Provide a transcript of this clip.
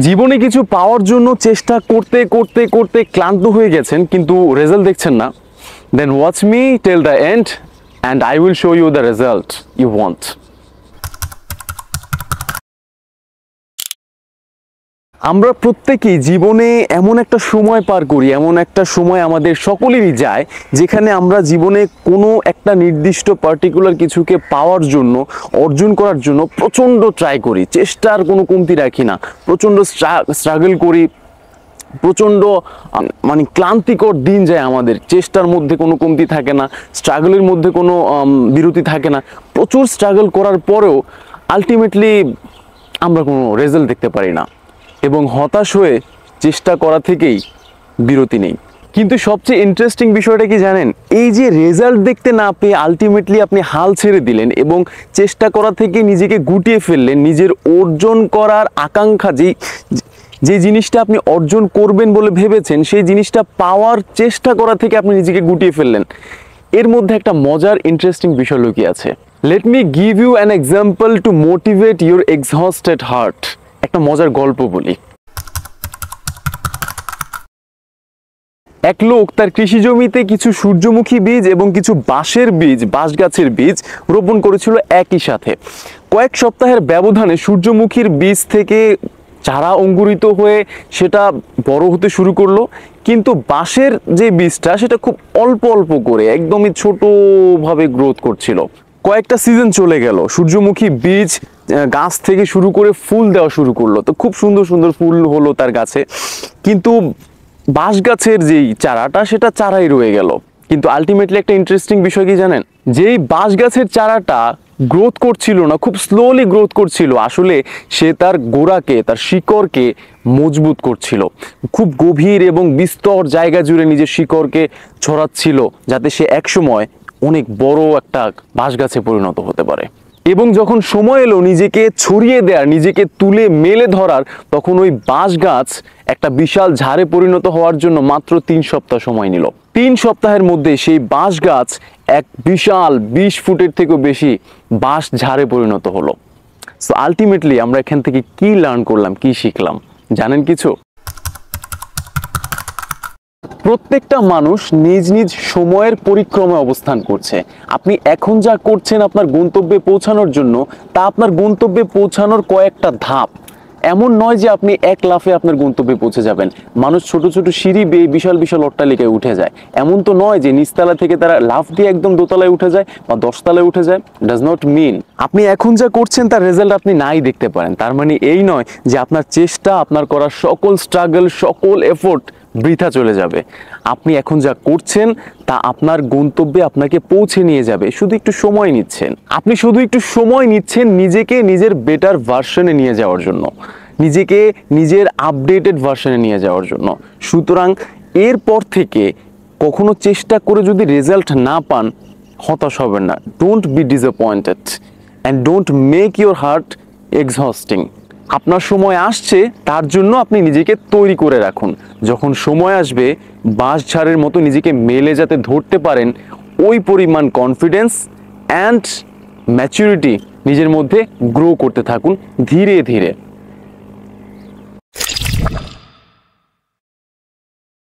জীবনে কিছু পাওয়ার জন্য চেষ্টা করতে করতে করতে ক্লান্ত হয়ে গেছেন কিন্তু রেজাল্ট দেখছেন না, then watch me till the end and I will show you the result you want. আমরা প্রত্যেকেই জীবনে এমন একটা সময় পার করি, এমন একটা সময় আমাদের সকলেরই যায় যেখানে আমরা জীবনে কোনো একটা নির্দিষ্ট পার্টিকুলার কিছুকে পাওয়ার জন্য, অর্জন করার জন্য প্রচণ্ড ট্রাই করি, চেষ্টার কোনো কমতি রাখি না, প্রচণ্ড স্ট্রাগল করি, প্রচণ্ড মানে ক্লান্তিকর দিন যায় আমাদের, চেষ্টার মধ্যে কোনো কমতি থাকে না, স্ট্রাগলের মধ্যে কোনো বিরতি থাকে না। প্রচুর স্ট্রাগল করার পরেও আলটিমেটলি আমরা কোনো রেজাল্ট দেখতে পারি না এবং হতাশ হয়ে চেষ্টা করা থেকেই বিরতি নেই। কিন্তু সবচেয়ে ইন্টারেস্টিং বিষয়টা কি জানেন, এই যে রেজাল্ট দেখতে না পেয়ে আলটিমেটলি আপনি হাল ছেড়ে দিলেন এবং চেষ্টা করা থেকে নিজেকে গুটিয়ে ফেললেন, নিজের অর্জন করার আকাঙ্ক্ষা যে জিনিসটা আপনি অর্জন করবেন বলে ভেবেছেন সেই জিনিসটা পাওয়ার চেষ্টা করা থেকে আপনি নিজেকে গুটিয়ে ফেললেন। এর মধ্যে একটা মজার ইন্টারেস্টিং বিষয় লুকিয়ে আছে। Let me give you an example to motivate your exhausted heart. একটা মজার গল্প বলি। এক লোক তার কৃষি জমিতে কিছু সূর্যমুখী বীজ এবং কিছু বাঁশ গাছের বীজ রোপণ করেছিল একই সাথে। কয়েক সপ্তাহের ব্যবধানে সূর্যমুখীর বীজ থেকে চারা অঙ্কুরিত হয়ে সেটা বড় হতে শুরু করলো, কিন্তু বাঁশের যে বীজটা সেটা খুব অল্প অল্প করে একদমই ছোটভাবে গ্রোথ করছিল। কয়েকটা সিজন চলে গেল, সূর্যমুখী বীজ গাছ থেকে শুরু করে ফুল দেওয়া শুরু করলো, তো খুব সুন্দর সুন্দর ফুল হলো তার গাছে, কিন্তু বাঁশ গাছের যেই চারাটা সেটা চারাই রয়ে গেল। কিন্তু আলটিমেটলি একটা ইন্টারেস্টিং বিষয় কি জানেন, যেই বাঁশ গাছের চারাটা গ্রোথ করছিল না, খুব স্লোলি গ্রোথ করছিল, আসলে সে তার গোড়াকে, তার শিকড়কে মজবুত করছিল, খুব গভীর এবং বিস্তর জায়গা জুড়ে নিজের শিকড়কে ছড়াচ্ছিল যাতে সে একসময় অনেক বড় একটা বাঁশ গাছে পরিণত হতে পারে। এবং যখন সময় এলো নিজেকে ছড়িয়ে দেওয়ার, নিজেকে তুলে মেলে ধরার, তখন ওই বাঁশ গাছ একটা বিশাল ঝাড়ে পরিণত হওয়ার জন্য মাত্র 3 সপ্তাহ সময় নিল। 3 সপ্তাহের মধ্যে সেই বাঁশ গাছ এক বিশাল 20 ফুটের থেকেও বেশি বাঁশ ঝাড়ে পরিণত হলো। সো আলটিমেটলি আমরা এখান থেকে কি লার্ন করলাম, কি শিখলাম জানেন কিছু? প্রত্যেকটা মানুষ নিজ নিজ সময়ের পরিক্রমায় অবস্থান করছে। আপনি এখন যা করছেন আপনার গন্তব্যে পৌঁছানোর জন্য, তা আপনার গন্তব্যে পৌঁছানোর কয়েকটা ধাপ। এমন নয় যে আপনি এক লাফে আপনার গন্তব্যে পৌঁছে যাবেন। মানুষ ছোট ছোট সিঁড়ি বেয়ে বিশাল বিশাল অট্টালিকায় উঠে যায়। এমন তো নয় যে নিচতলা থেকে তারা লাফ দিয়ে একদম দোতলায় উঠে যায় বা 10 তলায় উঠে যায়। ডাজ নট মিন আপনি এখন যা করছেন তার রেজাল্ট আপনি নাই দেখতে পারেন। তার মানে এই নয় যে আপনার চেষ্টা, আপনার করা সকল স্ট্রাগল, সকল এফোর্ট বৃথা চলে যাবে। আপনি এখন যা করছেন তা আপনার গন্তব্যে আপনাকে পৌঁছে নিয়ে যাবে, শুধু একটু সময় নিচ্ছেন। আপনি শুধু একটু সময় নিচ্ছেন নিজেকে নিজের বেটার ভার্সনে নিয়ে যাওয়ার জন্য, নিজেকে নিজের আপডেটেড ভার্সনে নিয়ে যাওয়ার জন্য। সুতরাং এরপর থেকে কখনো চেষ্টা করে যদি রেজাল্ট না পান, হতাশ হবেন না। Don't be disappointed and don't make your heart exhausting. আপনার সময় আসছে, তার জন্য আপনি নিজেকে তৈরি করে রাখুন। যখন সময় আসবে বাঁশঝাড়ের মতো নিজেকে মেলে যাতে ধরতে পারেন, ওই পরিমাণ কনফিডেন্স অ্যান্ড ম্যাচুরিটি নিজের মধ্যে গ্রো করতে থাকুন ধীরে ধীরে।